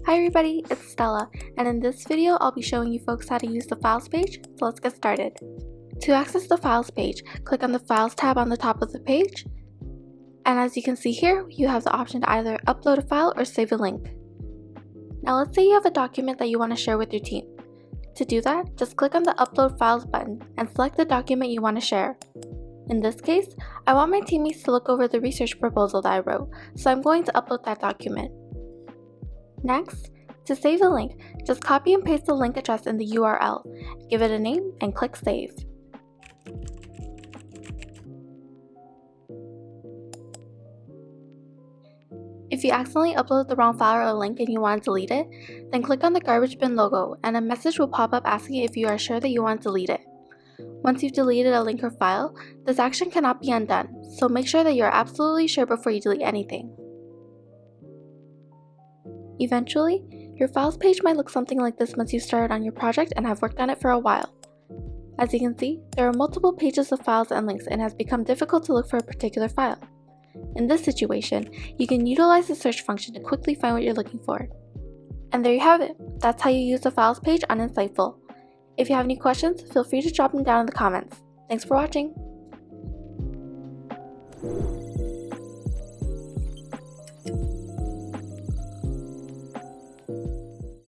Hi everybody, it's Stella, and in this video I'll be showing you folks how to use the Files page, so let's get started. To access the Files page, click on the Files tab on the top of the page, and as you can see here, you have the option to either upload a file or save a link. Now let's say you have a document that you want to share with your team. To do that, just click on the Upload Files button and select the document you want to share. In this case, I want my teammates to look over the research proposal that I wrote, so I'm going to upload that document. Next, to save the link, just copy and paste the link address in the URL, give it a name, and click Save. If you accidentally uploaded the wrong file or link and you want to delete it, then click on the garbage bin logo and a message will pop up asking if you are sure that you want to delete it. Once you've deleted a link or file, this action cannot be undone, so make sure that you are absolutely sure before you delete anything. Eventually, your Files page might look something like this once you've started on your project and have worked on it for a while. As you can see, there are multiple pages of files and links and it has become difficult to look for a particular file. In this situation, you can utilize the search function to quickly find what you're looking for. And there you have it. That's how you use the Files page on Ensightful. If you have any questions, feel free to drop them down in the comments. Thanks for watching!